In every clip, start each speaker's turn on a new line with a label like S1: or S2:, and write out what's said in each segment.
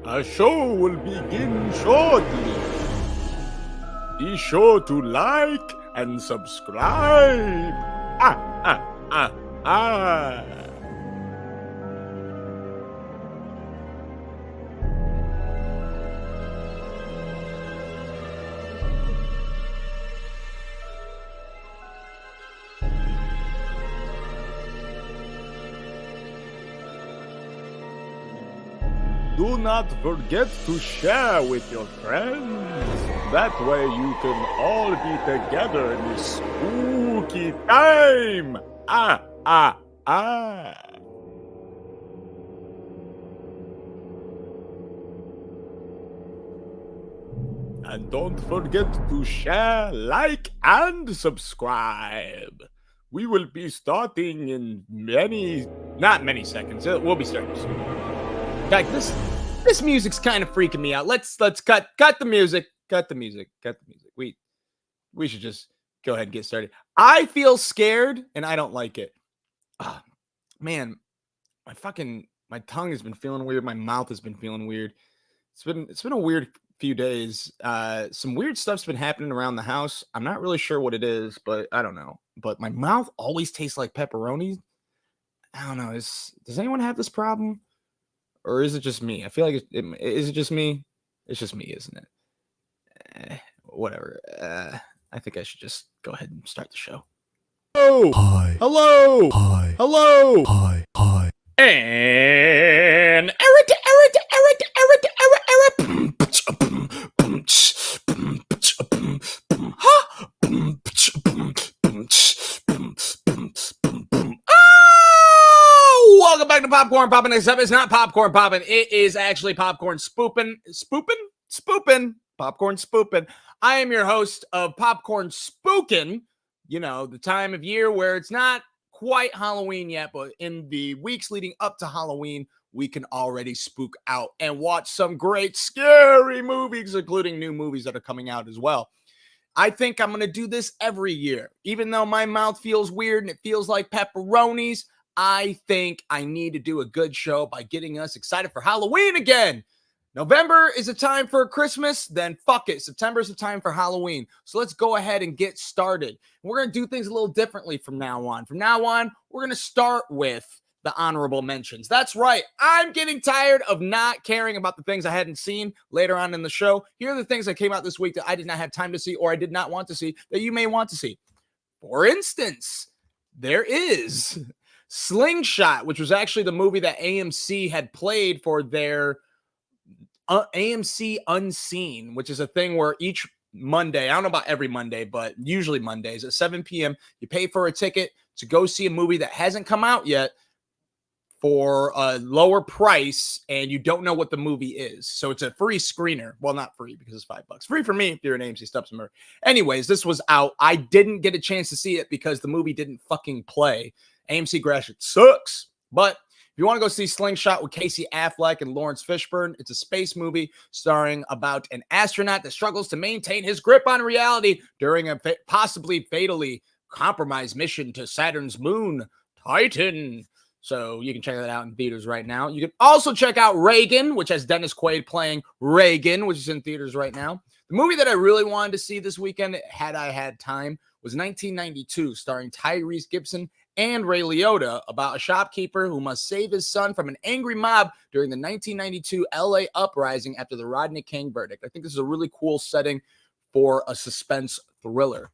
S1: A show will begin shortly. Be sure to like and subscribe. Ah, ah, ah, ah. Do not forget to share with your friends. That way you can all be together in this spooky time. Ah, ah, ah. And don't forget to share, like, and subscribe. We will be starting in not many seconds. We'll be starting soon. Like this music's kind of freaking me out. Let's cut the music. Cut the music. We should just go ahead and get started. I feel scared and I don't like it. Oh, man, my tongue has been feeling weird. My mouth has been feeling weird. It's been a weird few days. Some weird stuff's been happening around the house. I'm not really sure what it is, but I don't know. But my mouth always tastes like pepperoni. I don't know. Does anyone have this problem? Or is it just me? I feel like is it just me? It's just me, isn't it? Whatever. I think I should just go ahead and start the show. Oh, hi. Hello. Hi. Hello. Hi. Hi. And welcome back to Popcorn Poppin'. Except it's not Popcorn Poppin'. It is actually Popcorn Spoopin'. Popcorn Spoopin'. I am your host of Popcorn Spookin'. You know, the time of year where it's not quite Halloween yet, but in the weeks leading up to Halloween, we can already spook out and watch some great scary movies, including new movies that are coming out as well. I think I'm going to do this every year. Even though my mouth feels weird and it feels like pepperonis, I think I need to do a good show by getting us excited for Halloween again. November is a time for Christmas, then fuck it. September is a time for Halloween. So let's go ahead and get started. We're going to do things a little differently from now on. From now on, we're going to start with the honorable mentions. That's right. I'm getting tired of not caring about the things I hadn't seen later on in the show. Here are the things that came out this week that I did not have time to see or I did not want to see that you may want to see. For instance, there is Slingshot, which was actually the movie that AMC had played for their AMC Unseen, which is a thing where each Monday, I don't know about every Monday, but usually Mondays at 7 p.m., you pay for a ticket to go see a movie that hasn't come out yet for a lower price, and you don't know what the movie is. So it's a free screener. Well, not free because it's $5. Free for me if you're an AMC Stubbs member. Anyways, this was out. I didn't get a chance to see it because the movie didn't fucking play. AMC Gratiot sucks. But if you want to go see Slingshot with Casey Affleck and Lawrence Fishburne, it's a space movie starring about an astronaut that struggles to maintain his grip on reality during a possibly fatally compromised mission to Saturn's moon, Titan. So you can check that out in theaters right now. You can also check out Reagan, which has Dennis Quaid playing Reagan, which is in theaters right now. The movie that I really wanted to see this weekend, had I had time, was 1992, starring Tyrese Gibson and Ray Liotta, about a shopkeeper who must save his son from an angry mob during the 1992 LA uprising after the Rodney King verdict. I think this is a really cool setting for a suspense thriller.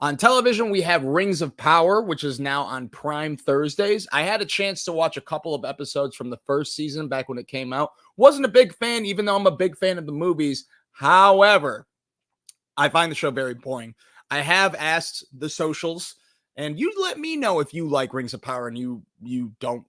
S1: On television, we have Rings of Power, which is now on Prime Thursdays. I had a chance to watch a couple of episodes from the first season back when it came out. Wasn't a big fan, even though I'm a big fan of the movies. However, I find the show very boring. I have asked the socials, and you let me know if you like Rings of Power and you don't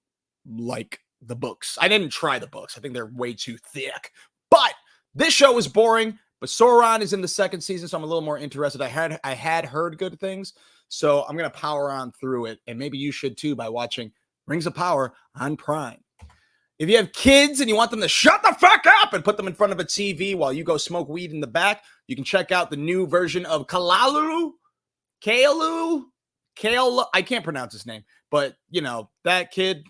S1: like the books. I didn't try the books. I think they're way too thick. But this show is boring. But Sauron is in the second season, so I'm a little more interested. I had heard good things, so I'm going to power on through it, and maybe you should too by watching Rings of Power on Prime. If you have kids and you want them to shut the fuck up and put them in front of a TV while you go smoke weed in the back, you can check out the new version of Kalalu. I can't pronounce his name, but, you know, that kid,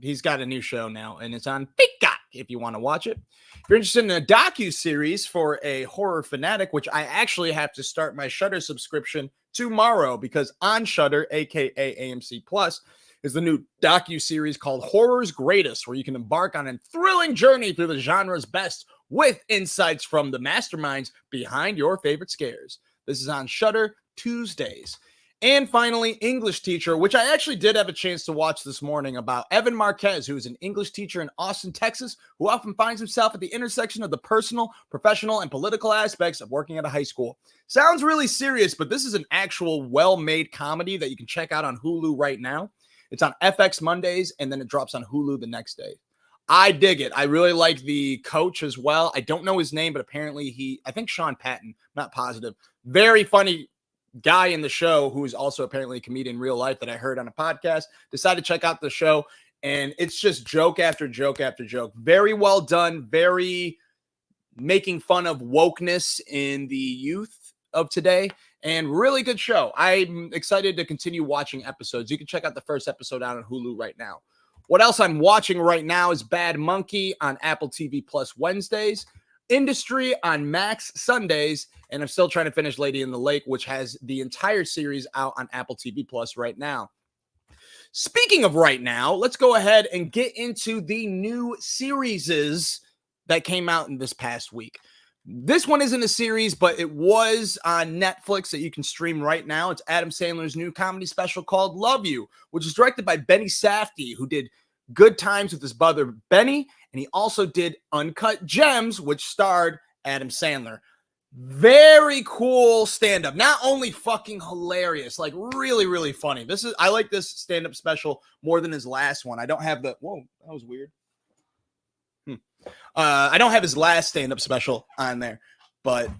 S1: He's got a new show now, and it's on Peacock if you want to watch it. If you're interested in a docu-series for a horror fanatic, which I actually have to start my Shudder subscription tomorrow, because on Shudder, aka AMC Plus, is the new docu-series called Horror's Greatest, where you can embark on a thrilling journey through the genre's best with insights from the masterminds behind your favorite scares. This is on Shudder Tuesdays. And finally, English Teacher, which I actually did have a chance to watch this morning, about Evan Marquez, who is an English teacher in Austin, Texas, who often finds himself at the intersection of the personal, professional, and political aspects of working at a high school. Sounds really serious, but this is an actual well-made comedy that you can check out on Hulu right now. It's on FX Mondays, and then it drops on Hulu the next day. I dig it. I really like the coach as well. I don't know his name, but apparently I think Sean Patton, not positive. Very funny guy in the show, who is also apparently a comedian in real life that I heard on a podcast. Decided to check out the show, and it's just joke after joke after joke. Very well done, very making fun of wokeness in the youth of today, and really good show. I'm excited to continue watching episodes. You can check out the first episode out on Hulu right now. What else I'm watching right now is Bad Monkey on Apple TV Plus Wednesdays, Industry on Max Sundays, and I'm still trying to finish Lady in the Lake, which has the entire series out on Apple TV Plus right now. Speaking of right now, let's go ahead and get into the new series that came out in this past week. This one isn't a series, but it was on Netflix that you can stream right now. It's Adam Sandler's new comedy special called Love You, which is directed by Benny Safdie, who did Good Times with his brother Benny, and he also did Uncut Gems, which starred Adam Sandler. Very cool stand-up. Not only fucking hilarious, like really, really funny. I like this stand-up special more than his last one. I don't have the... Whoa, that was weird. I don't have his last stand-up special on there, but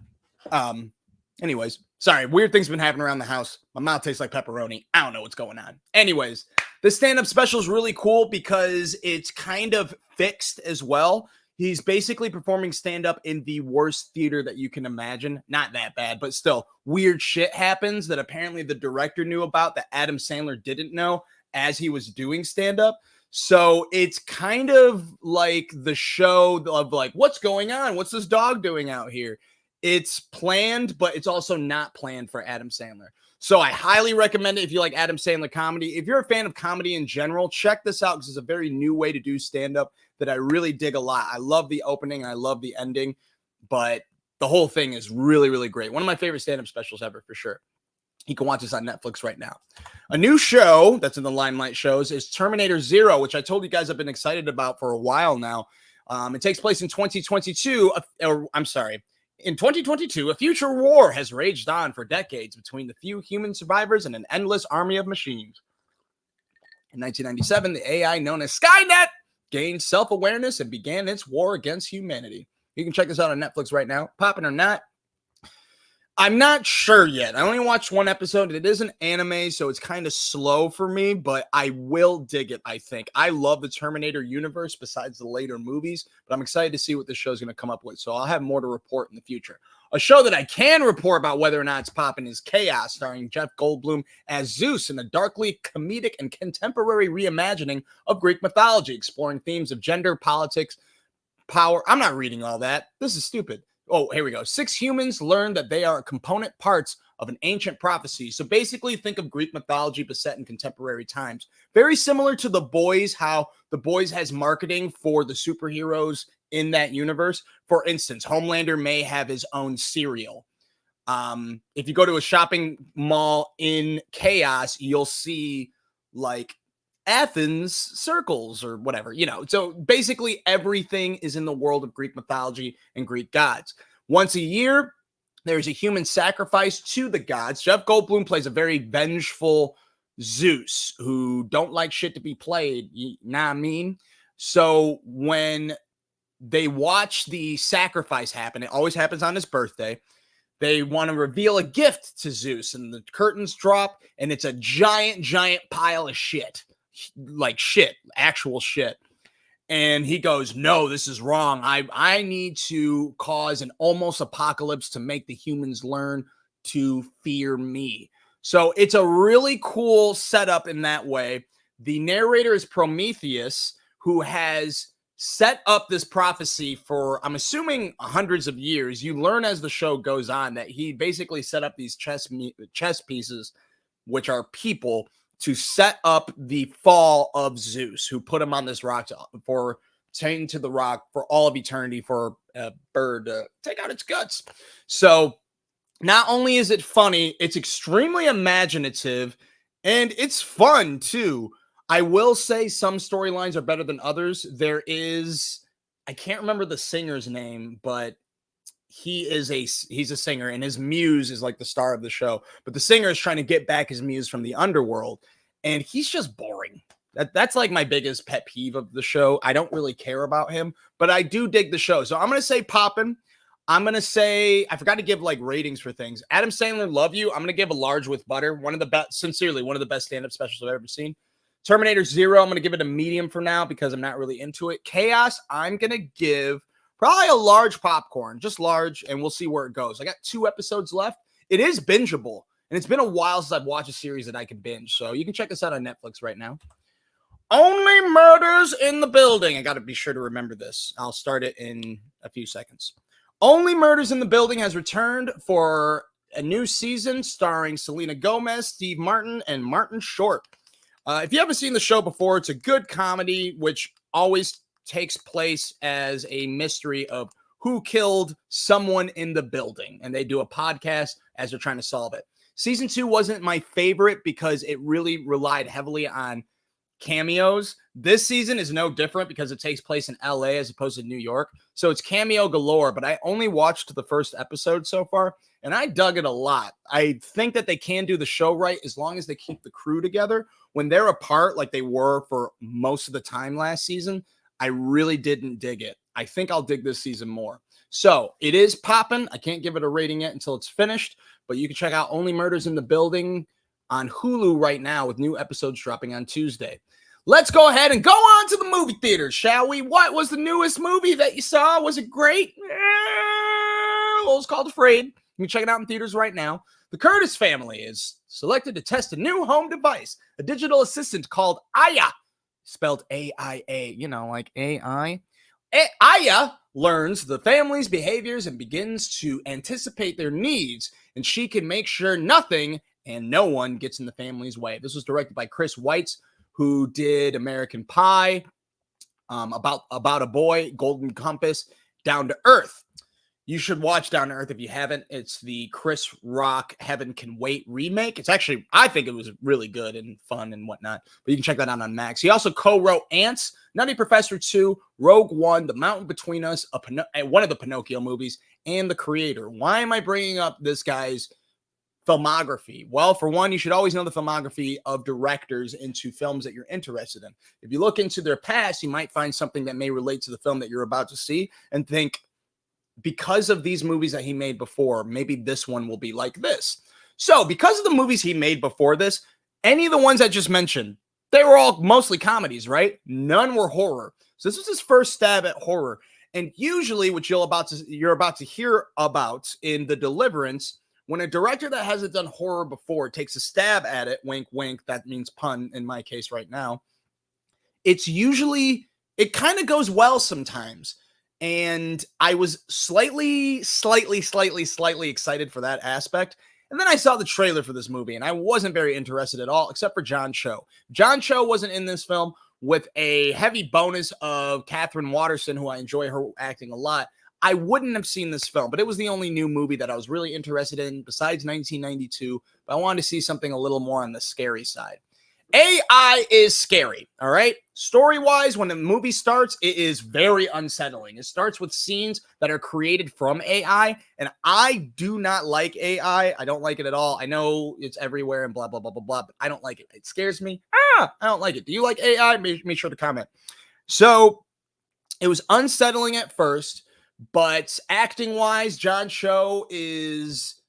S1: anyways, sorry, weird things have been happening around the house. My mouth tastes like pepperoni. I don't know what's going on. Anyways, the stand-up special is really cool because it's kind of fixed as well. He's basically performing stand-up in the worst theater that you can imagine. Not that bad, but still, weird shit happens that apparently the director knew about that Adam Sandler didn't know as he was doing stand-up. So it's kind of like the show of like, what's going on? What's this dog doing out here? It's planned, but it's also not planned for Adam Sandler. So I highly recommend it if you like Adam Sandler comedy. If you're a fan of comedy in general, check this out because it's a very new way to do stand-up that I really dig a lot. I love the opening and I love the ending, but the whole thing is really, really great. One of my favorite stand-up specials ever, for sure. You can watch this on Netflix right now. A new show that's in the limelight shows is Terminator Zero, which I told you guys I've been excited about for a while now. It takes place in 2022. In 2022, a future war has raged on for decades between the few human survivors and an endless army of machines. In 1997, the AI known as Skynet gained self-awareness and began its war against humanity. You can check this out on Netflix right now. Popping or not, I'm not sure yet. I only watched one episode. It is an anime, so it's kind of slow for me, but I will dig it, I think. I love the Terminator universe besides the later movies, but I'm excited to see what this show is going to come up with, so I'll have more to report in the future. A show that I can report about whether or not it's popping is Kaos, starring Jeff Goldblum as Zeus in a darkly comedic and contemporary reimagining of Greek mythology, exploring themes of gender, politics, power. I'm not reading all that. This is stupid. Oh, here we go. 6 humans learn that they are component parts of an ancient prophecy. So basically think of Greek mythology but set in contemporary times. Very similar to The Boys, how The Boys has marketing for the superheroes in that universe. For instance, Homelander may have his own cereal. If you go to a shopping mall in Kaos, you'll see like Athens circles or whatever, so basically everything is in the world of Greek mythology and Greek gods. Once a year, there's a human sacrifice to the gods. Jeff Goldblum plays a very vengeful Zeus who don't like shit to be played. You know what I mean? So when they watch the sacrifice happen, it always happens on his birthday. They want to reveal a gift to Zeus, and the curtains drop, and it's a giant, giant pile of shit. Like shit, actual shit. And he goes, no, this is wrong. I need to cause an almost apocalypse to make the humans learn to fear me. So it's a really cool setup in that way. The narrator is Prometheus, who has set up this prophecy for, I'm assuming, hundreds of years. You learn as the show goes on that he basically set up these chess pieces, which are people, to set up the fall of Zeus, who put him on this rock for chained to the rock for all of eternity for a bird to take out its guts. So not only is it funny, it's extremely imaginative, and it's fun too. I will say some storylines are better than others. I can't remember the singer's name, but he's a singer, and his muse is like the star of the show. But the singer is trying to get back his muse from the underworld, and he's just boring. That's like my biggest pet peeve of the show. I don't really care about him, but I do dig the show. So I'm gonna say Poppin'. I'm going to say, I forgot to give like ratings for things. Adam Sandler, love you. I'm going to give a large with butter. One of the best, sincerely, one of the best stand-up specials I've ever seen. Terminator 0, I'm going to give it a medium for now because I'm not really into it. Chaos, I'm going to give probably a large popcorn, just large, and we'll see where it goes. I got 2 episodes left. It is bingeable, and it's been a while since I've watched a series that I can binge, so you can check this out on Netflix right now. Only Murders in the Building. I got to be sure to remember this. I'll start it in a few seconds. Only Murders in the Building has returned for a new season starring Selena Gomez, Steve Martin, and Martin Short. If you haven't seen the show before, it's a good comedy, which always takes place as a mystery of who killed someone in the building. And they do a podcast as they're trying to solve it. Season 2 wasn't my favorite because it really relied heavily on cameos. This season is no different because it takes place in LA as opposed to New York. So it's cameo galore, but I only watched the first episode so far, and I dug it a lot. I think that they can do the show right as long as they keep the crew together. When they're apart, like they were for most of the time last season, I really didn't dig it. I think I'll dig this season more. So it is popping. I can't give it a rating yet until it's finished, but you can check out Only Murders in the Building on Hulu right now with new episodes dropping on Tuesday. Let's go ahead and go on to the movie theaters, shall we? What was the newest movie that you saw? Was it great? Well, it's called AfrAId. You can check it out in theaters right now. The Curtis family is selected to test a new home device, a digital assistant called Aya, spelled A-I-A, you know, like A-I. Aya learns the family's behaviors and begins to anticipate their needs, and she can make sure nothing and no one gets in the family's way. This was directed by Chris Weitz, who did American Pie, about a boy, Golden Compass, Down to Earth. You should watch Down to Earth if you haven't. It's the Chris Rock Heaven Can Wait remake. It's actually, I think it was really good and fun and whatnot, but you can check that out on Max. He also co-wrote Ants, Nutty Professor 2, Rogue One, The Mountain Between Us, one of the Pinocchio movies, and The Creator. Why am I bringing up this guy's filmography? Well, for one, you should always know the filmography of directors into films that you're interested in. If you look into their past, you might find something that may relate to the film that you're about to see and think, because of these movies that he made before, maybe this one will be like this. So because of the movies he made before this, any of the ones I just mentioned, they were all mostly comedies, right? None were horror. So this was his first stab at horror. And usually what you're about to hear about in The Deliverance, when a director that hasn't done horror before takes a stab at it, wink, wink, that means pun in my case right now, it kind of goes well sometimes. And I was slightly excited for that aspect. And then I saw the trailer for this movie, and I wasn't very interested at all, except for John Cho. John Cho wasn't in this film, with a heavy bonus of Catherine Waterston, who I enjoy her acting a lot. I wouldn't have seen this film, but it was the only new movie that I was really interested in besides 1992. But I wanted to see something a little more on the scary side. AI is scary, all right? Story-wise, when the movie starts, it is very unsettling. It starts with scenes that are created from AI, and I do not like AI. I don't like it at all. I know it's everywhere and blah, blah, blah, blah, blah, but I don't like it. It scares me. I don't like it. Do you like AI? Make sure to comment. So it was unsettling at first, but acting-wise, John Cho is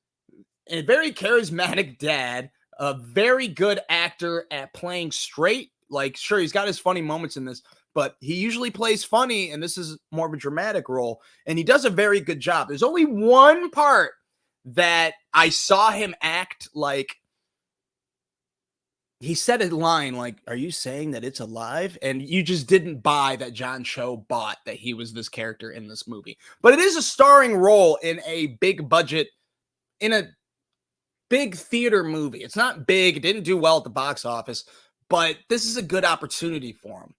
S1: a very charismatic dad, a very good actor at playing straight. Like, sure, he's got his funny moments in this, but he usually plays funny, and this is more of a dramatic role, and he does a very good job. There's only one part that I saw him act like he said a line like, "Are you saying that it's alive?" And you just didn't buy that John Cho bought that he was this character in this movie. But it is a starring role in a big budget, in a big theater movie. It's not big, it didn't do well at the box office, but this is a good opportunity for him.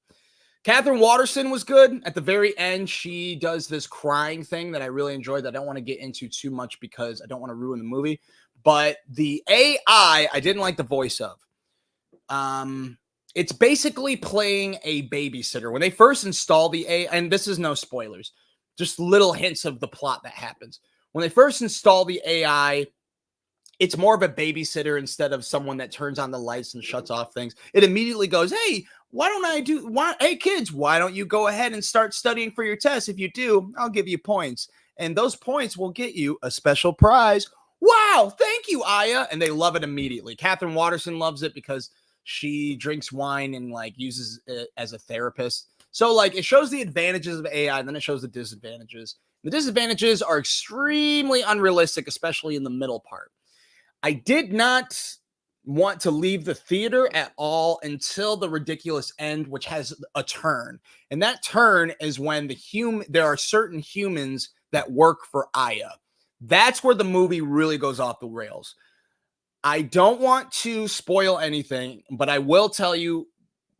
S1: Catherine Waterston was good. At the very end, she does this crying thing that I really enjoyed that I don't want to get into too much because I don't want to ruin the movie. But the AI, I didn't like the voice of. It's basically playing a babysitter. When they first install the AI, and this is no spoilers, just little hints of the plot that happens. When they first install the AI, it's more of a babysitter instead of someone that turns on the lights and shuts off things. It immediately goes, "Hey, hey kids, why don't you go ahead and start studying for your test? If you do, I'll give you points. And those points will get you a special prize." Wow, thank you, Aya. And they love it immediately. Catherine Waterston loves it because she drinks wine and like uses it as a therapist. So like it shows the advantages of AI, and then it shows the disadvantages. The disadvantages are extremely unrealistic, especially in the middle part. I did not want to leave the theater at all until the ridiculous end, which has a turn. And that turn is when there are certain humans that work for Aya. That's where the movie really goes off the rails. I don't want to spoil anything, but I will tell you,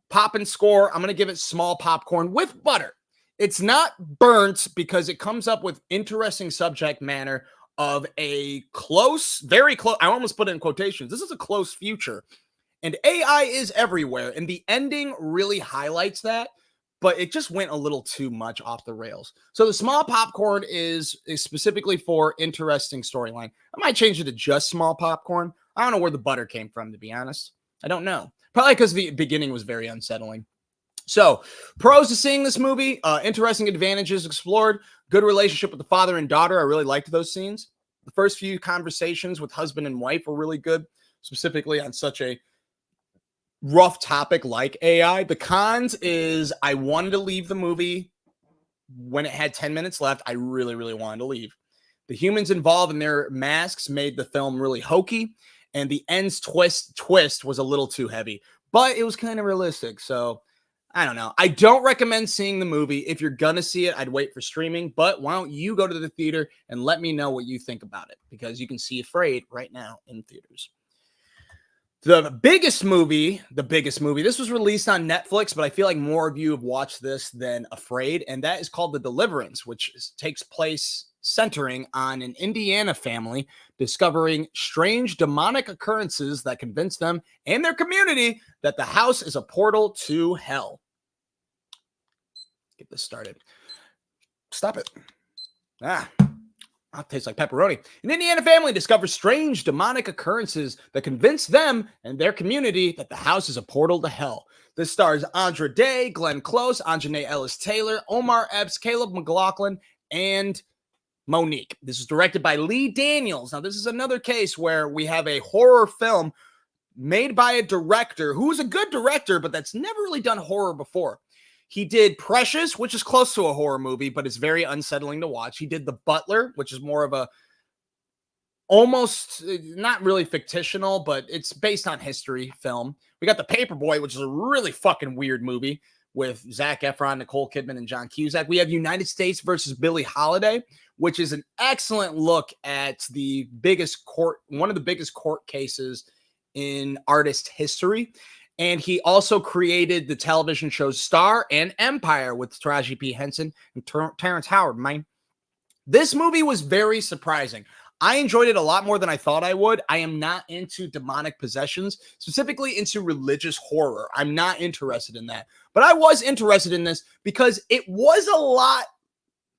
S1: pop and score, I'm going to give it small popcorn with butter. It's not burnt because it comes up with interesting subject matter of a close, very close, I almost put it in quotations, this is a close future. And AI is everywhere. And the ending really highlights that, but it just went a little too much off the rails. So the small popcorn is specifically for interesting storyline. I might change it to just small popcorn. I don't know where the butter came from, to be honest. I don't know. Probably because the beginning was very unsettling. So, pros to seeing this movie, interesting advantages explored, good relationship with the father and daughter. I really liked those scenes. The first few conversations with husband and wife were really good, specifically on such a rough topic like AI. The cons is I wanted to leave the movie when it had 10 minutes left. I really, really wanted to leave. The humans involved in their masks made the film really hokey, and the end's twist was a little too heavy, but it was kind of realistic. So I don't know. I don't recommend seeing the movie. If you're going to see it, I'd wait for streaming. But why don't you go to the theater and let me know what you think about it? Because you can see AfrAId right now in theaters. The biggest movie, this was released on Netflix, but I feel like more of you have watched this than AfrAId, and that is called The Deliverance, which takes place centering on an Indiana family discovering strange demonic occurrences that convince them and their community that the house is a portal to hell. Get this started. Stop it. It tastes like pepperoni. An Indiana family discovers strange demonic occurrences that convince them and their community that the house is a portal to hell. This stars Andra Day, Glenn Close, Anjanae Ellis-Taylor, Omar Epps, Caleb McLaughlin, and Monique. This is directed by Lee Daniels. Now, this is another case where we have a horror film made by a director who's a good director, but that's never really done horror before. He did Precious, which is close to a horror movie, but it's very unsettling to watch. He did The Butler, which is more of a almost not really fictional, but it's based on history film. We got The Paperboy, which is a really fucking weird movie with Zac Efron, Nicole Kidman, and John Cusack. We have United States versus Billie Holiday, which is an excellent look at one of the biggest court cases in artist history. And he also created the television shows Star and Empire with Taraji P. Henson and Terrence Howard. This movie was very surprising. I enjoyed it a lot more than I thought I would. I am not into demonic possessions, specifically into religious horror. I'm not interested in that. But I was interested in this because it was a lot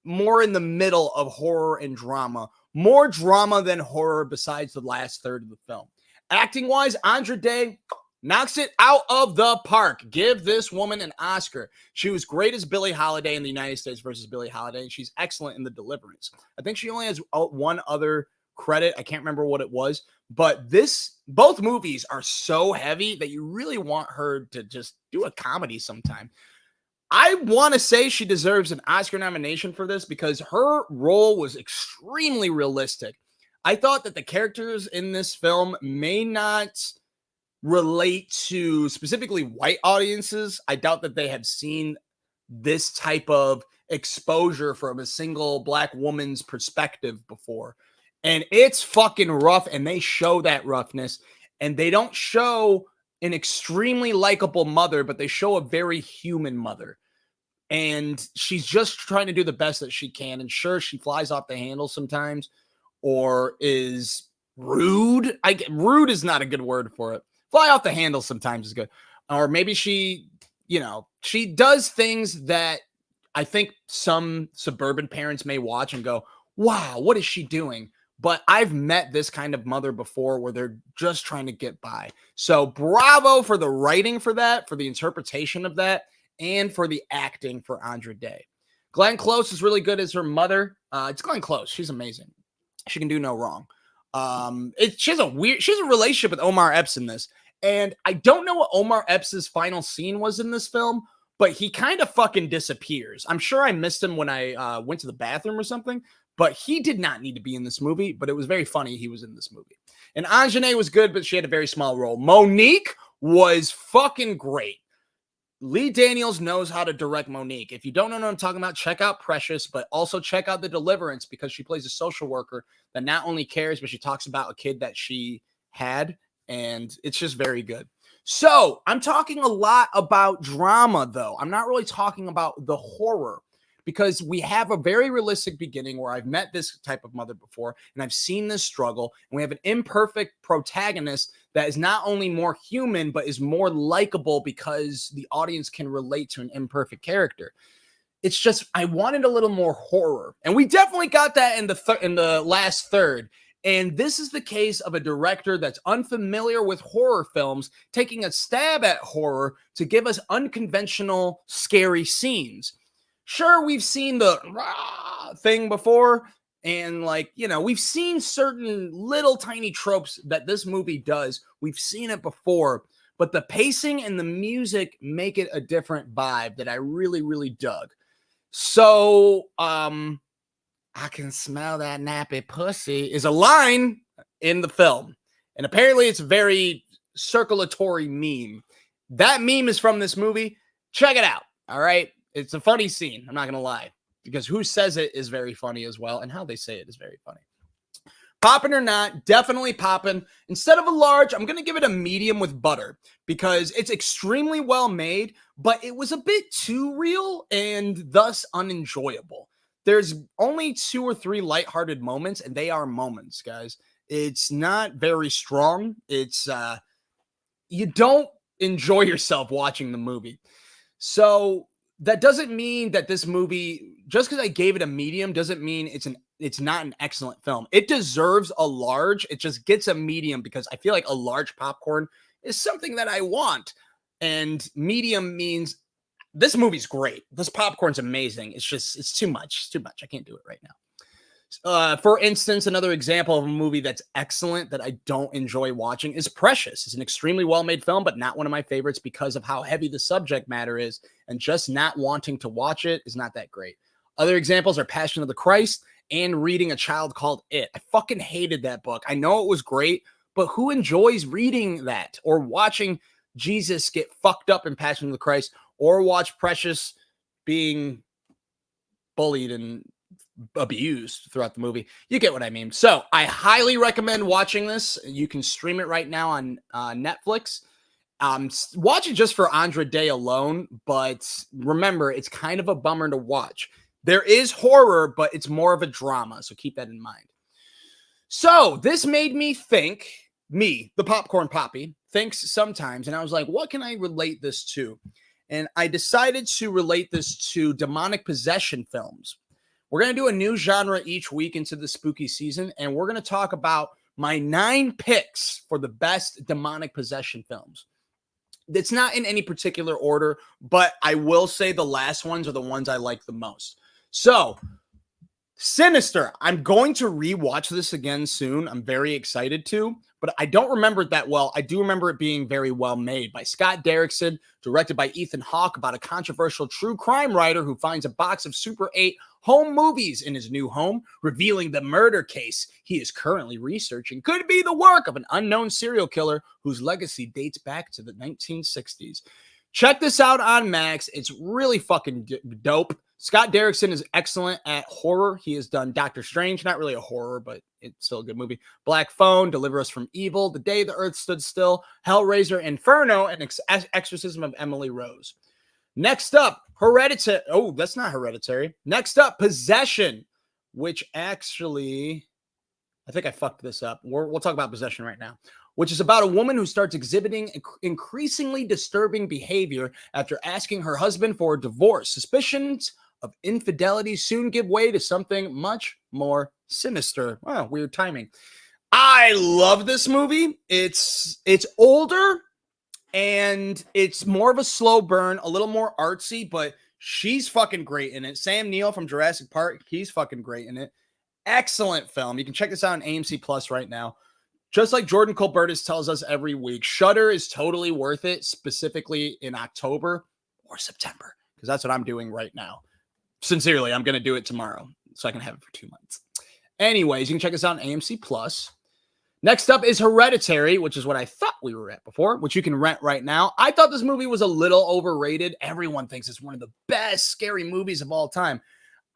S1: more in the middle of horror and drama. More drama than horror besides the last third of the film. Acting-wise, Andra Day knocks it out of the park. Give this woman an Oscar. She was great as Billie Holiday in the United States versus Billie Holiday, and she's excellent in The Deliverance. I think she only has one other credit. I can't remember what it was, but both movies are so heavy that you really want her to just do a comedy sometime. I want to say she deserves an Oscar nomination for this because her role was extremely realistic. I thought that the characters in this film may not relate to specifically white audiences. I doubt that they have seen this type of exposure from a single Black woman's perspective before. And it's fucking rough, and they show that roughness, and they don't show an extremely likable mother, but they show a very human mother. And she's just trying to do the best that she can. And sure, she flies off the handle sometimes or is rude. Rude is not a good word for it. Fly off the handle sometimes is good. Or maybe she, she does things that I think some suburban parents may watch and go, wow, what is she doing? But I've met this kind of mother before where they're just trying to get by. So bravo for the writing for that, for the interpretation of that, and for the acting for Andra Day. Glenn Close is really good as her mother. It's Glenn Close. She's amazing. She can do no wrong. She has a relationship with Omar Epps in this. And I don't know what Omar Epps' final scene was in this film, but he kind of fucking disappears. I'm sure I missed him when I went to the bathroom or something, but he did not need to be in this movie, but it was very funny he was in this movie. And Anjanae was good, but she had a very small role. Monique was fucking great. Lee Daniels knows how to direct Monique. If you don't know what I'm talking about, check out Precious, but also check out The Deliverance, because she plays a social worker that not only cares, but she talks about a kid that she had, and it's just very good. So I'm talking a lot about drama, though. I'm not really talking about the horror, because we have a very realistic beginning where I've met this type of mother before, and I've seen this struggle, and we have an imperfect protagonist that is not only more human, but is more likable because the audience can relate to an imperfect character. It's just, I wanted a little more horror, and we definitely got that in the last third. And this is the case of a director that's unfamiliar with horror films, taking a stab at horror to give us unconventional, scary scenes. Sure, we've seen the thing before, and we've seen certain little tiny tropes that this movie does. We've seen it before, but the pacing and the music make it a different vibe that I really, really dug. So, I can smell that nappy pussy is a line in the film, and apparently it's a very circulatory meme. That meme is from this movie. Check it out, all right? It's a funny scene, I'm not going to lie, because who says it is very funny as well, and how they say it is very funny. Poppin' or not, definitely poppin'. Instead of a large, I'm going to give it a medium with butter, because it's extremely well made, but it was a bit too real and thus unenjoyable. There's only 2 or 3 lighthearted moments, and they are moments, guys. It's not very strong. It's, you don't enjoy yourself watching the movie. So that doesn't mean that this movie, just because I gave it a medium, doesn't mean it's not an excellent film. It deserves a large. It just gets a medium because I feel like a large popcorn is something that I want. And medium means this movie's great. This popcorn's amazing. It's too much. It's too much. I can't do it right now. For instance, another example of a movie that's excellent that I don't enjoy watching is Precious. It's an extremely well-made film, but not one of my favorites because of how heavy the subject matter is, and just not wanting to watch it is not that great. Other examples are Passion of the Christ and Reading a Child Called It. I fucking hated that book. I know it was great, but who enjoys reading that or watching Jesus get fucked up in Passion of the Christ, or watch Precious being bullied and abused throughout the movie? You get what I mean. So I highly recommend watching this. You can stream it right now on Netflix. Watch it just for Andra Day alone, but remember, it's kind of a bummer to watch. There is horror, but it's more of a drama, so keep that in mind. So this made me think, the Popcorn Poppy, thinks sometimes, and I was like, what can I relate this to? And I decided to relate this to demonic possession films. We're going to do a new genre each week into the spooky season, and we're going to talk about my 9 picks for the best demonic possession films. It's not in any particular order, but I will say the last ones are the ones I like the most. So, Sinister. I'm going to rewatch this again soon. I'm very excited to, but I don't remember it that well. I do remember it being very well made by Scott Derrickson, directed by Ethan Hawke, about a controversial true crime writer who finds a box of Super 8 home movies in his new home, revealing the murder case he is currently researching could be the work of an unknown serial killer whose legacy dates back to the 1960s. Check this out on Max. It's really fucking dope. Scott Derrickson is excellent at horror. He has done Doctor Strange, not really a horror, but it's still a good movie. Black Phone, Deliver Us from Evil, The Day the Earth Stood Still, Hellraiser, Inferno, and Exorcism of Emily Rose. Next up, Hereditary. Oh, that's not Hereditary. Next up, Possession, which actually, I think I fucked this up. We'll talk about Possession right now, which is about a woman who starts exhibiting increasingly disturbing behavior after asking her husband for a divorce. Suspicions of infidelity soon give way to something much more sinister. Wow, weird timing. I love this movie. It's older and it's more of a slow burn, a little more artsy, but she's fucking great in it. Sam Neill from Jurassic Park, he's fucking great in it. Excellent film. You can check this out on AMC Plus right now. Just like Jordan Colbertus tells us every week, Shudder is totally worth it, specifically in October or September, because that's what I'm doing right now. Sincerely, I'm going to do it tomorrow so I can have it for 2 months. Anyways, you can check us out on AMC Plus. Next up is Hereditary, which is what I thought we were at before, which you can rent right now. I thought this movie was a little overrated. Everyone thinks it's one of the best scary movies of all time.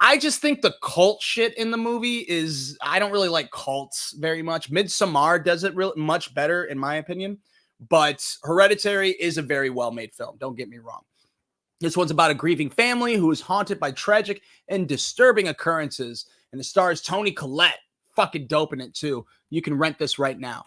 S1: I just think the cult shit in the movie is, I don't really like cults very much. Midsommar does it really much better, in my opinion. But Hereditary is a very well-made film. Don't get me wrong. This one's about a grieving family who is haunted by tragic and disturbing occurrences. And it stars Toni Collette. Fucking dope in it, too. You can rent this right now.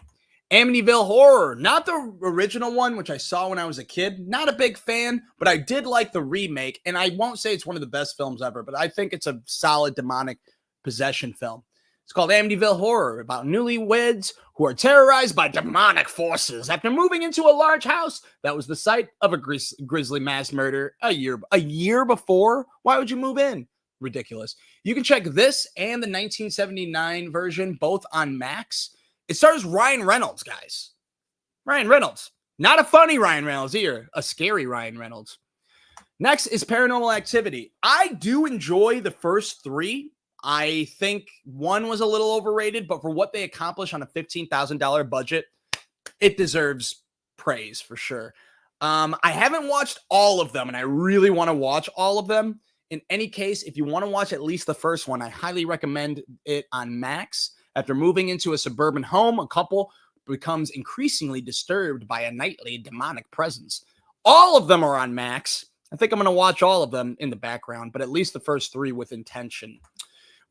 S1: Amityville Horror, not the original one, which I saw when I was a kid. Not a big fan, but I did like the remake. And I won't say it's one of the best films ever, but I think it's a solid demonic possession film. It's called Amityville Horror, about newlyweds who are terrorized by demonic forces after moving into a large house that was the site of a grisly mass murder a year before. Why would you move in? Ridiculous. You can check this and the 1979 version both on Max. It stars Ryan Reynolds, guys. Ryan Reynolds. Not a funny Ryan Reynolds either. A scary Ryan Reynolds. Next is Paranormal Activity. I do enjoy the first three. I think one was a little overrated, but for what they accomplished on a $15,000 budget, it deserves praise for sure. I haven't watched all of them, and I really want to watch all of them. In any case, if you want to watch at least the first one, I highly recommend it on Max. After moving into a suburban home, a couple becomes increasingly disturbed by a nightly demonic presence. All of them are on Max. I think I'm going to watch all of them in the background, but at least the first three with intention.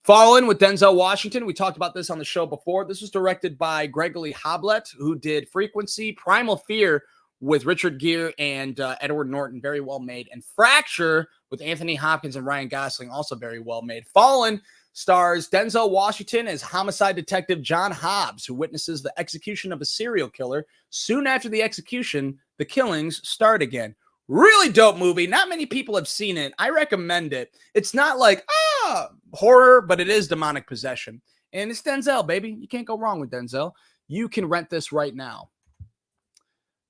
S1: Fallen with Denzel Washington. We talked about this on the show before. This was directed by Gregory Hoblet, who did Frequency, Primal Fear with Richard Gere and Edward Norton. Very well made. And Fracture with Anthony Hopkins and Ryan Gosling. Also very well made. Fallen stars Denzel Washington as homicide detective John Hobbs, who witnesses the execution of a serial killer. Soon after the execution, the killings start again. Really dope movie. Not many people have seen it. I recommend it. It's not like, horror, but it is demonic possession. And it's Denzel, baby. You can't go wrong with Denzel. You can rent this right now.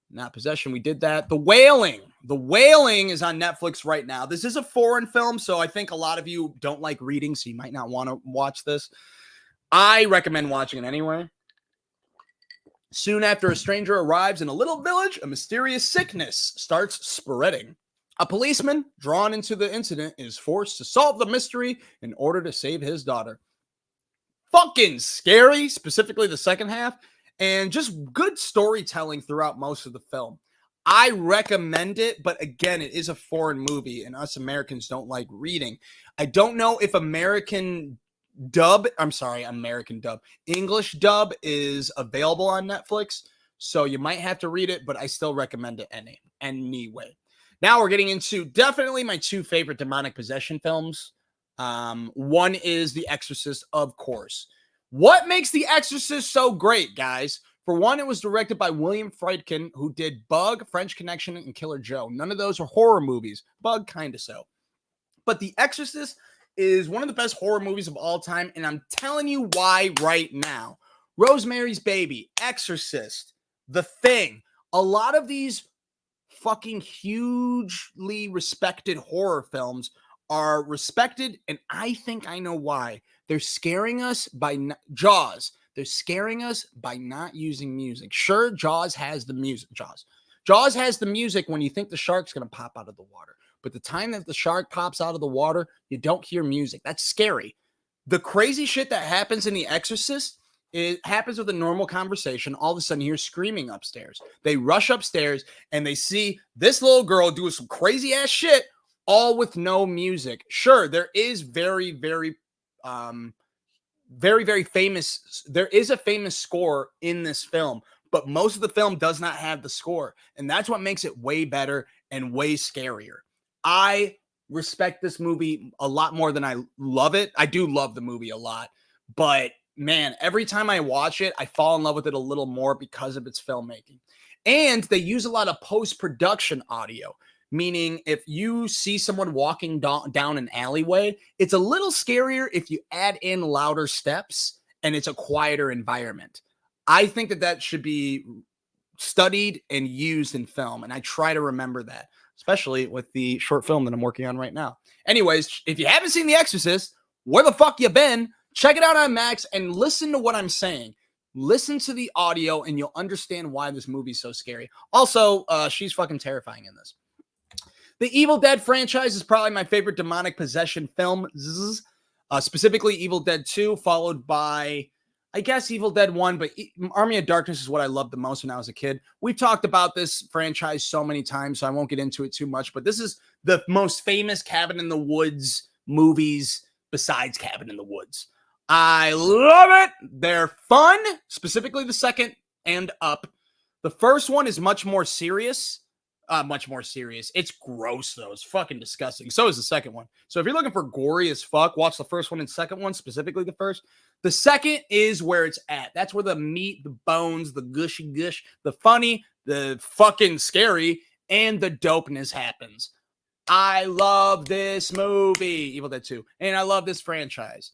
S1: Not Possession. We did that. The Wailing. The Wailing is on Netflix right now. This is a foreign film, so I think a lot of you don't like reading, so you might not want to watch this. I recommend watching it anyway. Soon after a stranger arrives in a little village, a mysterious sickness starts spreading. A policeman drawn into the incident is forced to solve the mystery in order to save his daughter. Fucking scary, specifically the second half, and just good storytelling throughout most of the film. I recommend it, but again, it is a foreign movie, and us Americans don't like reading. I don't know if English dub is available on Netflix, so you might have to read it, but I still recommend it anyway. Now we're getting into definitely my two favorite demonic possession films. One is The Exorcist, of course. What makes The Exorcist so great, guys? For one, it was directed by William Friedkin, who did Bug, French Connection, and Killer Joe. None of those are horror movies. Bug, kind of so. But The Exorcist is one of the best horror movies of all time, and I'm telling you why right now. Rosemary's Baby, Exorcist, The Thing. A lot of these fucking hugely respected horror films are respected, and I think I know why. They're scaring us by Jaws. They're scaring us by not using music. Sure, Jaws has the music. Jaws has the music when you think the shark's going to pop out of the water. But the time that the shark pops out of the water, you don't hear music. That's scary. The crazy shit that happens in The Exorcist, it happens with a normal conversation. All of a sudden, you hear screaming upstairs. They rush upstairs and they see this little girl doing some crazy ass shit, all with no music. Sure, there is very, very famous. There is a famous score in this film, but most of the film does not have the score. And that's what makes it way better and way scarier. I respect this movie a lot more than I love it. I do love the movie a lot, but man, every time I watch it, I fall in love with it a little more because of its filmmaking. And they use a lot of post-production audio, meaning if you see someone walking down an alleyway, it's a little scarier if you add in louder steps and it's a quieter environment. I think that should be studied and used in film, and I try to remember that, especially with the short film that I'm working on right now. Anyways, if you haven't seen The Exorcist, where the fuck you been? Check it out on Max and listen to what I'm saying. Listen to the audio and you'll understand why this movie's so scary. Also, she's fucking terrifying in this. The Evil Dead franchise is probably my favorite demonic possession film. Specifically Evil Dead 2, followed by, I guess, Evil Dead 1, but Army of Darkness is what I loved the most when I was a kid. We've talked about this franchise so many times, so I won't get into it too much, but this is the most famous Cabin in the Woods movies besides Cabin in the Woods. I love it. They're fun, specifically the second and up. The first one is much more serious. It's gross, though. It's fucking disgusting. So is the second one. So if you're looking for gory as fuck, watch the first one and second one, specifically the first. The second is where it's at. That's where the meat, the bones, the gushy gush, the funny, the fucking scary, and the dopeness happens. I love this movie, Evil Dead 2, and I love this franchise.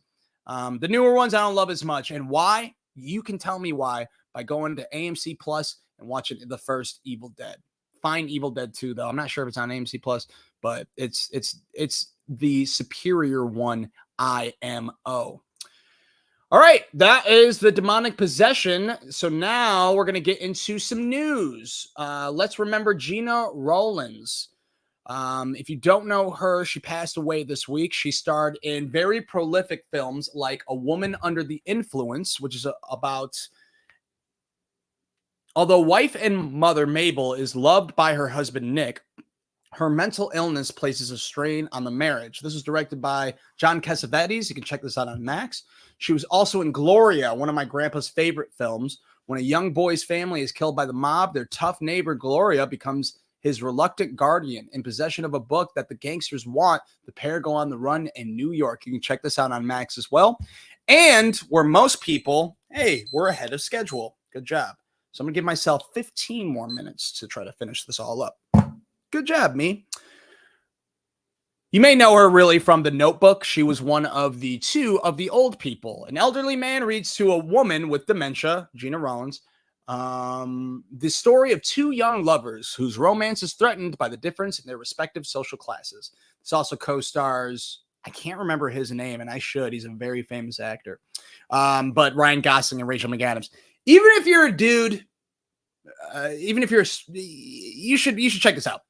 S1: The newer ones I don't love as much. And why? You can tell me why by going to AMC Plus and watching the first Evil Dead. Find Evil Dead 2, though. I'm not sure if it's on AMC Plus, but it's the superior one, IMO. All right, that is the demonic possession. So now we're going to get into some news. Let's remember Gena Rowlands. If you don't know her, she passed away this week. She starred in very prolific films like A Woman Under the Influence, which is about... Although wife and mother Mabel is loved by her husband Nick, her mental illness places a strain on the marriage. This was directed by John Cassavetes. You can check this out on Max. She was also in Gloria, one of my grandpa's favorite films. When a young boy's family is killed by the mob, their tough neighbor Gloria becomes his reluctant guardian. In possession of a book that the gangsters want, the pair go on the run in New York. You can check this out on Max as well. And where most people, hey, we're ahead of schedule. Good job. So I'm going to give myself 15 more minutes to try to finish this all up. Good job, me. You may know her really from The Notebook. She was one of the two of the old people. An elderly man reads to a woman with dementia, Gena Rowlands, the story of two young lovers whose romance is threatened by the difference in their respective social classes. This also co-stars, I can't remember his name, and I should. He's a very famous actor. But Ryan Gosling and Rachel McAdams. Even if you're a dude, you should check this out.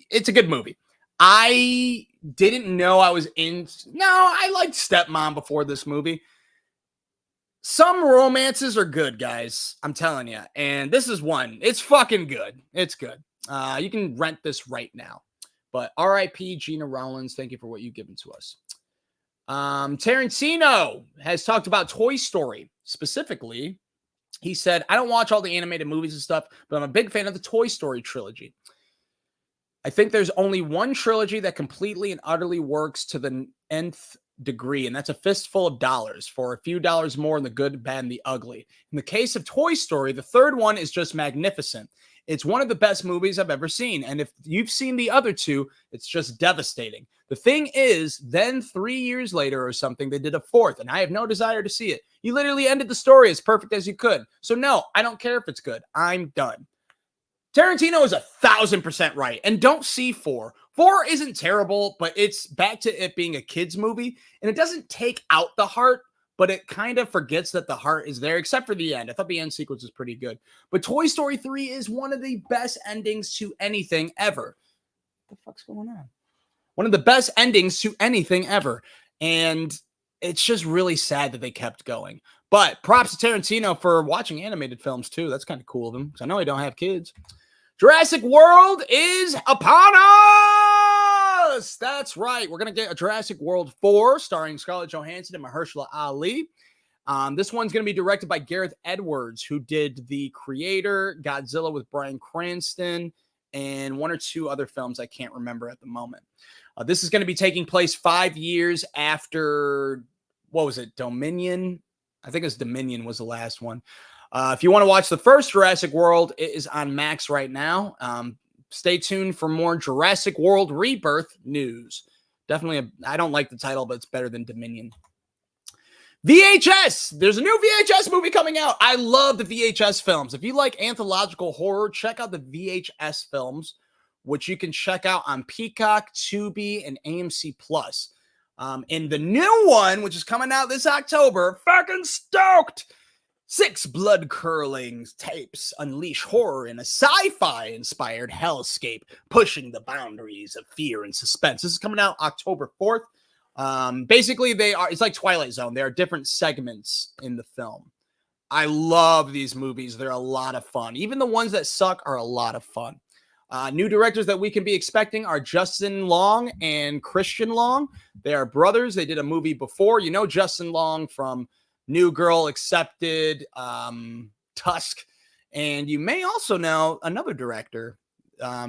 S1: It's a good movie. I didn't know I was I liked Stepmom before this movie. Some romances are good, guys. I'm telling you. And this is one. It's fucking good. It's good. You can rent this right now. But R.I.P. Gena Rowlands. Thank you for what you've given to us. Tarantino has talked about Toy Story. Specifically, he said, I don't watch all the animated movies and stuff, but I'm a big fan of the Toy Story trilogy. I think there's only one trilogy that completely and utterly works to the nth degree, and that's A Fistful of Dollars, for a few dollars more in the good, bad, and the ugly. In the case of Toy Story, the third one is just magnificent. It's one of the best movies I've ever seen, and if you've seen the other two, it's just devastating. The thing is, then 3 years later or something, they did a fourth, and I have no desire to see it. You literally ended the story as perfect as you could. So no, I don't care if it's good. I'm done. Tarantino is 1,000% right. And don't see 4. 4 isn't terrible, but it's back to it being a kid's movie, and it doesn't take out the heart, but it kind of forgets that the heart is there, except for the end. I thought the end sequence was pretty good. But Toy Story 3 is one of the best endings to anything ever. What the fuck's going on? One of the best endings to anything ever. And it's just really sad that they kept going. But props to Tarantino for watching animated films too. That's kind of cool of him, because I know I don't have kids. Jurassic World is upon us! That's right. We're going to get a Jurassic World 4 starring Scarlett Johansson and Mahershala Ali. This one's going to be directed by Gareth Edwards, who did The Creator, Godzilla with Bryan Cranston, and one or two other films I can't remember at the moment. This is going to be taking place 5 years after, what was it, Dominion? I think it was Dominion was the last one. If you want to watch the first Jurassic World, it is on Max right now. Stay tuned for more Jurassic World Rebirth news. Definitely, I don't like the title, but it's better than Dominion. VHS! There's a new VHS movie coming out. I love the VHS films. If you like anthological horror, check out the VHS films, which you can check out on Peacock, Tubi, and AMC+. And the new one, which is coming out this October, fucking stoked! 6 blood-curdling tapes unleash horror in a sci-fi-inspired hellscape, pushing the boundaries of fear and suspense. This is coming out October 4th. Basically, it's like Twilight Zone. There are different segments in the film. I love these movies. They're a lot of fun. Even the ones that suck are a lot of fun. New directors that we can be expecting are Justin Long and Christian Long. They are brothers. They did a movie before. You know Justin Long from New Girl, Accepted, Tusk. And you may also know another director.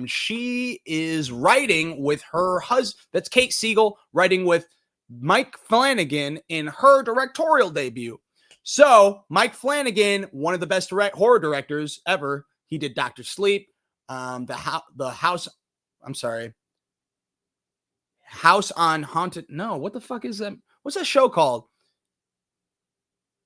S1: She is writing with her husband. That's Kate Siegel, writing with Mike Flanagan in her directorial debut. So Mike Flanagan, one of the best horror directors ever. He did Dr. Sleep, House on Haunted. No, what the fuck is that? What's that show called?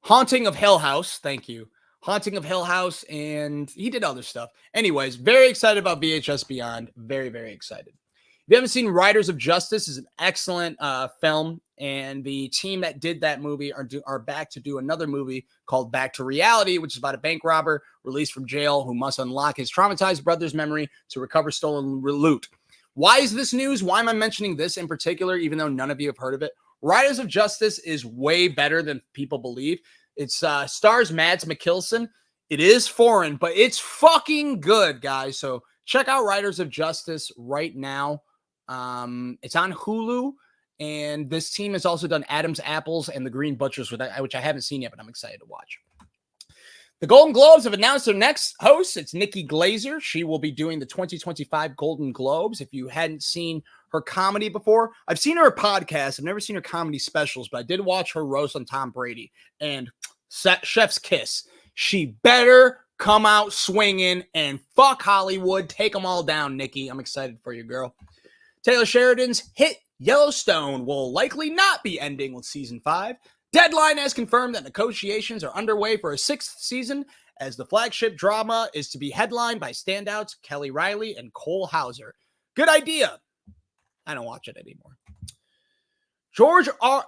S1: Haunting of Hill House. Thank you. Haunting of Hill House. And he did other stuff. Anyways, very excited about VHS Beyond. Very, very excited. If you haven't seen Riders of Justice, is an excellent film. And the team that did that movie are back to do another movie called Back to Reality, which is about a bank robber released from jail who must unlock his traumatized brother's memory to recover stolen loot. Why is this news? Why am I mentioning this in particular, even though none of you have heard of it? Riders of Justice is way better than people believe. It stars Mads Mikkelsen. It is foreign, but it's fucking good, guys. So check out Riders of Justice right now. It's on Hulu, and this team has also done Adam's Apples and The Green Butchers, which I haven't seen yet, but I'm excited to watch. The Golden Globes have announced their next host. It's Nikki Glaser. She will be doing the 2025 Golden Globes. If you hadn't seen her comedy before, I've seen her podcast. I've never seen her comedy specials, but I did watch her roast on Tom Brady. And chef's kiss. She better come out swinging and fuck Hollywood. Take them all down, Nikki. I'm excited for you, girl. Taylor Sheridan's hit Yellowstone will likely not be ending with season 5. Deadline has confirmed that negotiations are underway for a 6th season, as the flagship drama is to be headlined by standouts Kelly Riley and Cole Hauser. Good idea. I don't watch it anymore.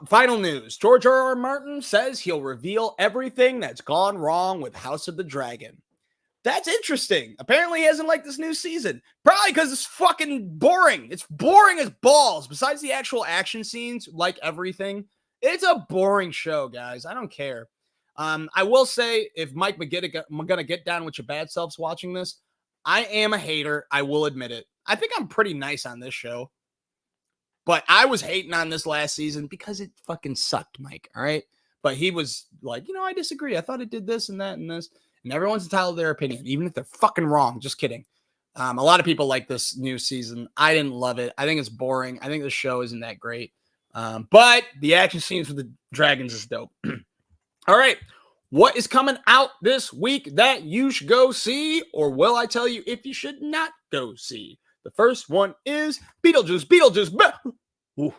S1: Final news. George R.R. Martin says he'll reveal everything that's gone wrong with House of the Dragon. That's interesting. Apparently he hasn't liked this new season. Probably because it's fucking boring. It's boring as balls. Besides the actual action scenes, like everything, it's a boring show, guys. I don't care. I will say, if Mike McGinnis get down with your bad selves watching this, I am a hater. I will admit it. I think I'm pretty nice on this show. But I was hating on this last season because it fucking sucked, Mike. All right. But he was like, I disagree. I thought it did this and that and this. And everyone's entitled to their opinion, even if they're fucking wrong. Just kidding. A lot of people like this new season. I didn't love it. I think it's boring. I think the show isn't that great. But the action scenes with the dragons is dope. All right. What is coming out this week that you should go see? Or will I tell you if you should not go see? The first one is Beetlejuice. Ooh,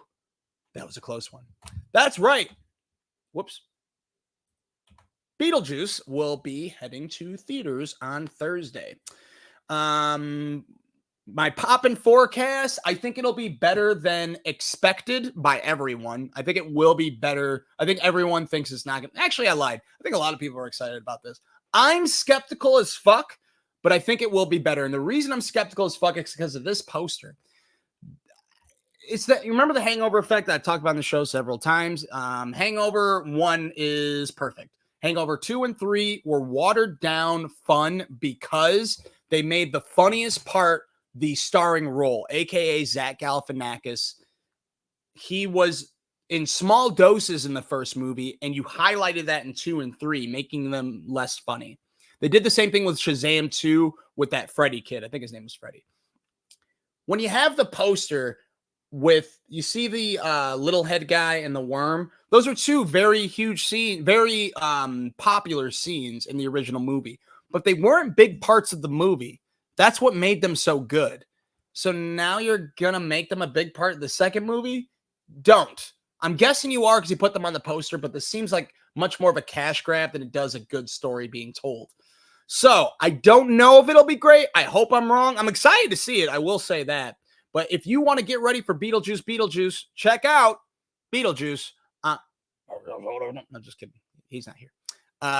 S1: that was a close one. That's right. Whoops. Beetlejuice will be heading to theaters on Thursday. My poppin' forecast, I think it'll be better than expected by everyone. I think it will be better. I think everyone thinks it's not going to. Actually, I lied. I think a lot of people are excited about this. I'm skeptical as fuck, but I think it will be better. And the reason I'm skeptical as fuck is because of this poster. It's that you remember the hangover effect that I talked about in the show several times. Hangover 1 is perfect. Hangover 2 and 3 were watered down fun because they made the funniest part the starring role, aka Zach Galifianakis. He was in small doses in the first movie, and you highlighted that in 2 and 3, making them less funny. They did the same thing with Shazam 2 with that Freddy kid. I think his name was Freddy. When you have the poster with, you see the little head guy and the worm, those are two very huge scenes, very popular scenes in the original movie, but they weren't big parts of the movie. That's what made them so good. So now you're going to make them a big part of the second movie? Don't. I'm guessing you are because you put them on the poster, but this seems like much more of a cash grab than it does a good story being told. So I don't know if it'll be great. I hope I'm wrong. I'm excited to see it. I will say that. But if you want to get ready for Beetlejuice, check out Beetlejuice. I'm just kidding. He's not here.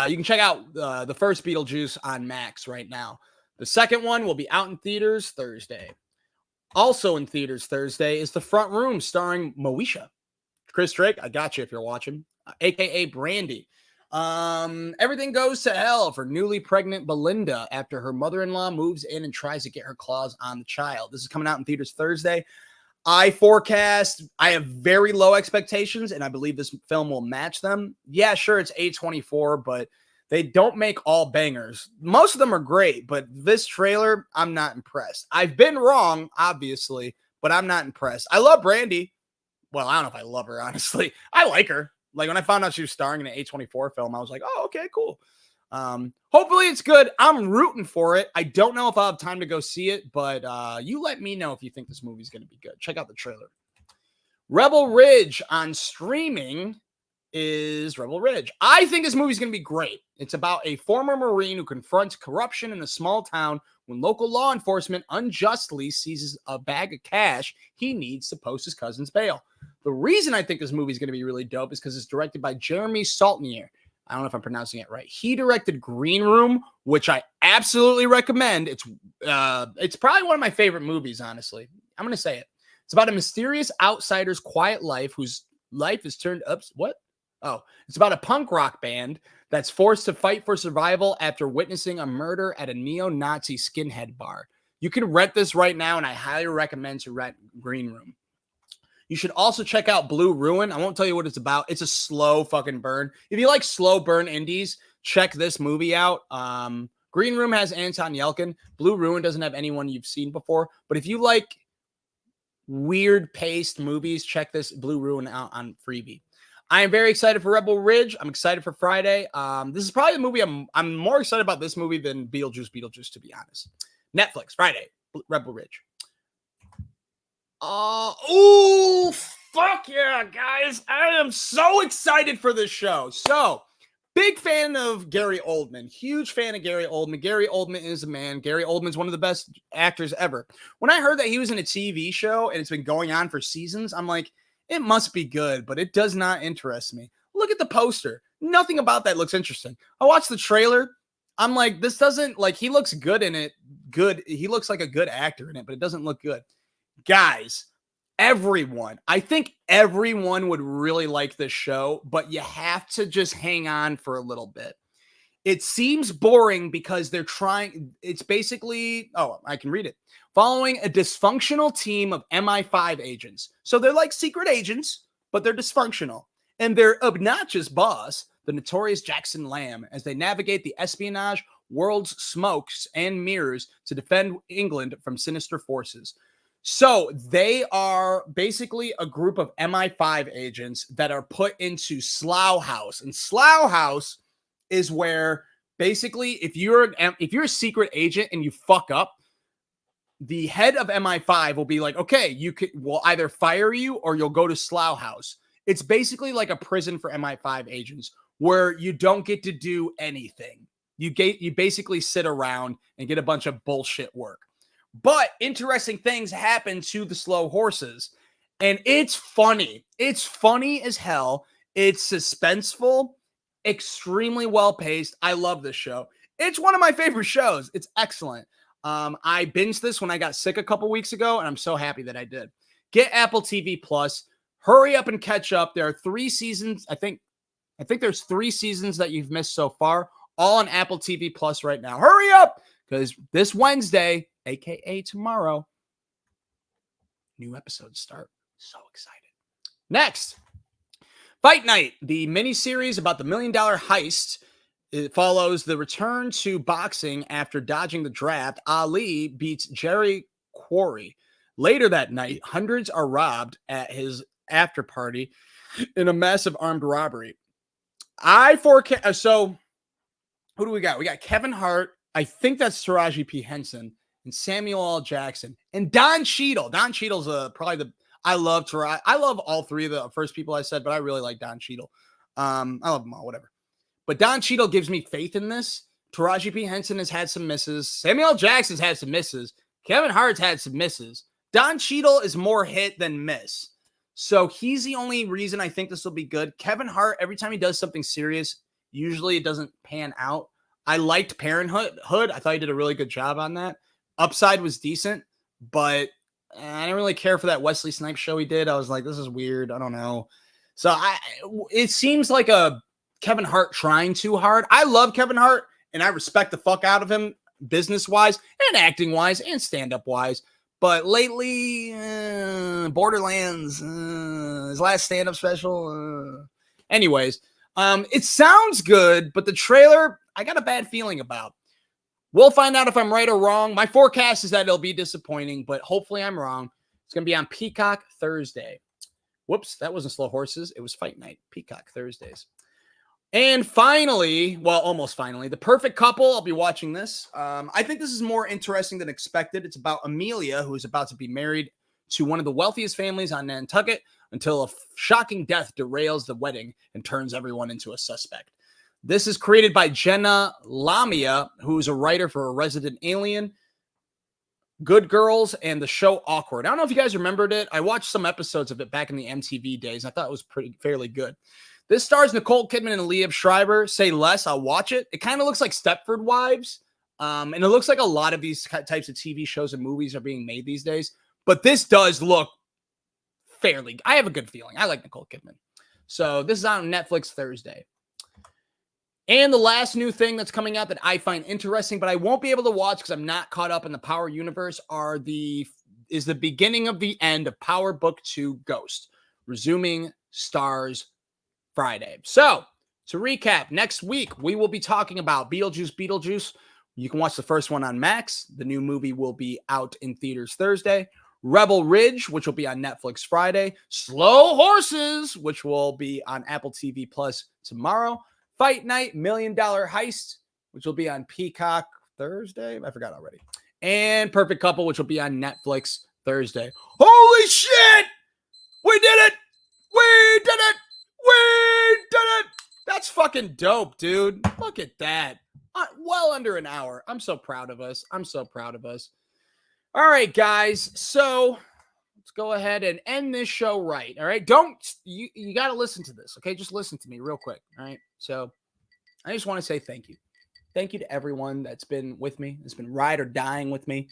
S1: You can check out the first Beetlejuice on Max right now. The second one will be out in theaters Thursday. Also in theaters Thursday is The Front Room starring Moesha. Chris Drake, I got you if you're watching, a.k.a. Brandy. Everything goes to hell for newly pregnant Belinda after her mother-in-law moves in and tries to get her claws on the child. This is coming out in theaters Thursday. I have very low expectations, and I believe this film will match them. Yeah, sure, it's A24, but they don't make all bangers. Most of them are great, but this trailer, I'm not impressed. I've been wrong, obviously, but I'm not impressed. I love Brandy. Well, I don't know if I love her, honestly. I like her. Like, when I found out she was starring in an A24 film, I was like, oh, okay, cool. Hopefully it's good. I'm rooting for it. I don't know if I'll have time to go see it, but you let me know if you think this movie's going to be good. Check out the trailer. Rebel Ridge on streaming is Rebel Ridge. I think this movie's going to be great. It's about a former Marine who confronts corruption in a small town when local law enforcement unjustly seizes a bag of cash he needs to post his cousin's bail. The reason I think this movie is going to be really dope is because it's directed by Jeremy Saltnier. I don't know if I'm pronouncing it right. He directed Green Room, which I absolutely recommend. It's probably one of my favorite movies, honestly. I'm going to say it. It's about a mysterious outsider's quiet life whose life is turned up. What? Oh, it's about a punk rock band that's forced to fight for survival after witnessing a murder at a neo-Nazi skinhead bar. You can rent this right now, and I highly recommend to rent Green Room. You should also check out Blue Ruin. I won't tell you what it's about. It's a slow fucking burn. If you like slow burn indies, check this movie out. Green Room has Anton Yelchin. Blue Ruin doesn't have anyone you've seen before. But if you like weird paced movies, check this Blue Ruin out on Freebie. I am very excited for Rebel Ridge. I'm excited for Friday. This is probably the movie I'm more excited about this movie than Beetlejuice, to be honest. Netflix, Friday, Rebel Ridge. Oh, fuck yeah, guys. I am so excited for this show. So, big fan of Gary Oldman. Huge fan of Gary Oldman. Gary Oldman is a man. Gary Oldman's one of the best actors ever. When I heard that he was in a TV show and it's been going on for seasons, I'm like, it must be good, but it does not interest me. Look at the poster. Nothing about that looks interesting. I watched the trailer. I'm like, this doesn't, like, he looks good in it. Good. He looks like a good actor in it, but it doesn't look good. Guys, I think everyone would really like this show, but you have to just hang on for a little bit. It seems boring because it's basically, I can read it. Following a dysfunctional team of MI5 agents. So they're like secret agents, but they're dysfunctional. And their obnoxious boss, the notorious Jackson Lamb, as they navigate the espionage world's smokes and mirrors to defend England from sinister forces. So they are basically a group of MI5 agents that are put into Slough House. And Slough House is where basically if you're a secret agent and you fuck up, the head of MI5 will be like, okay, we'll either fire you or you'll go to Slough House. It's basically like a prison for MI5 agents where you don't get to do anything. You basically sit around and get a bunch of bullshit work. But interesting things happen to the slow horses. And it's funny. It's funny as hell. It's suspenseful, extremely well paced. I love this show. It's one of my favorite shows. It's excellent. I binged this when I got sick a couple weeks ago, and I'm so happy that I did. Get Apple TV Plus. Hurry up and catch up. There are 3 seasons. I think there's 3 seasons that you've missed so far, all on Apple TV Plus right now. Hurry up, because this Wednesday, aka tomorrow, new episodes start. So excited. Next, Fight Night, the miniseries about the $1 Million Heist. It follows the return to boxing after dodging the draft. Ali beats Jerry Quarry. Later that night, hundreds are robbed at his after party in a massive armed robbery. So who do we got? We got Kevin Hart. I think that's Taraji P. Henson and Samuel L. Jackson and Don Cheadle. Don Cheadle's I love all 3 of the first people I said, but I really like Don Cheadle. I love them all, whatever. But Don Cheadle gives me faith in this. Taraji P. Henson has had some misses. Samuel L. Jackson's had some misses. Kevin Hart's had some misses. Don Cheadle is more hit than miss. So he's the only reason I think this will be good. Kevin Hart, every time he does something serious, usually it doesn't pan out. I liked Parenthood. I thought he did a really good job on that. Upside was decent, but I didn't really care for that Wesley Snipes show he did. I was like, this is weird. I don't know. So it seems like a Kevin Hart trying too hard. I love Kevin Hart, and I respect the fuck out of him business-wise and acting-wise and stand-up-wise. But lately, Borderlands, his last stand-up special. Anyways, it sounds good, but the trailer, I got a bad feeling about. We'll find out if I'm right or wrong. My forecast is that it'll be disappointing, but hopefully I'm wrong. It's going to be on Peacock Thursday. Whoops, that wasn't Slow Horses. It was Fight Night. Peacock Thursdays. And finally, well, almost finally, The Perfect Couple. I'll be watching this. I think this is more interesting than expected. It's about Amelia, who is about to be married to one of the wealthiest families on Nantucket until a shocking death derails the wedding and turns everyone into a suspect. This is created by Gena Lamia, who is a writer for A Resident Alien, Good Girls, and the show Awkward. I don't know if you guys remembered it. I watched some episodes of it back in the MTV days. I thought it was fairly good. This stars Nicole Kidman and Liev Schreiber. Say less, I'll watch it. It kind of looks like Stepford Wives. And it looks like a lot of these types of TV shows and movies are being made these days. But this does look fairly. I have a good feeling. I like Nicole Kidman. So this is on Netflix Thursday. And the last new thing that's coming out that I find interesting, but I won't be able to watch because I'm not caught up in the Power universe, is the beginning of the end of Power Book 2 Ghost, resuming stars Friday. So, to recap, next week we will be talking about Beetlejuice. You can watch the first one on Max. The new movie will be out in theaters Thursday. Rebel Ridge, which will be on Netflix Friday. Slow Horses, which will be on Apple TV Plus tomorrow. Fight Night, $1 Million Heist, which will be on Peacock Thursday. I forgot already. And Perfect Couple, which will be on Netflix Thursday. Holy shit! We did it! We did it! We did it! That's fucking dope, dude. Look at that. Well under an hour. I'm so proud of us. All right, guys. So let's go ahead and end this show right. All right. You got to listen to this. Okay. Just listen to me real quick. All right. So I just want to say thank you. Thank you to everyone that's been with me. It's been ride or dying with me.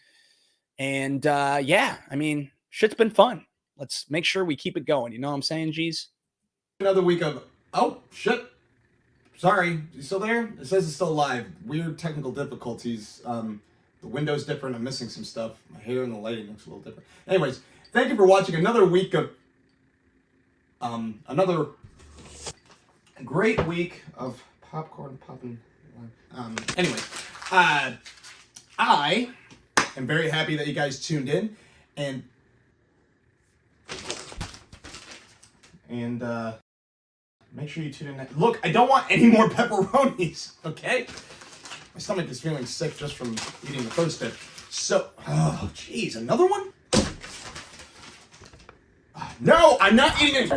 S1: And yeah, I mean, shit's been fun. Let's make sure we keep it going. You know what I'm saying, G's? Another week of, oh, shit. Sorry. You still there? It says it's still live. Weird technical difficulties. The window's different. I'm missing some stuff. My hair and the lighting looks a little different. Anyways, thank you for watching another week of, another great week of popcorn popping. Anyway, I am very happy that you guys tuned in, and make sure you tune in. Look, I don't want any more pepperonis, okay? My stomach is feeling sick just from eating the first bit. So, oh, jeez, another one? No, I'm not eating it.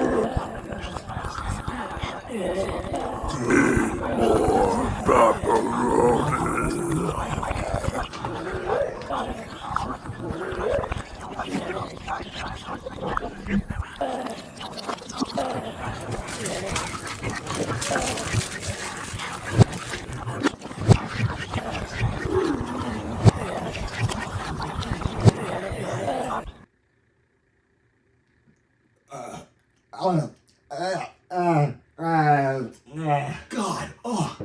S1: God. Oh,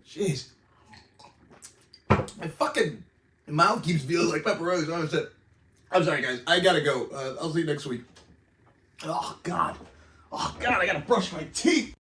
S1: jeez. My fucking mouth keeps feeling like pepperoni. So I'm sorry, guys. I gotta go. I'll see you next week. Oh, God. Oh, God, I gotta brush my teeth.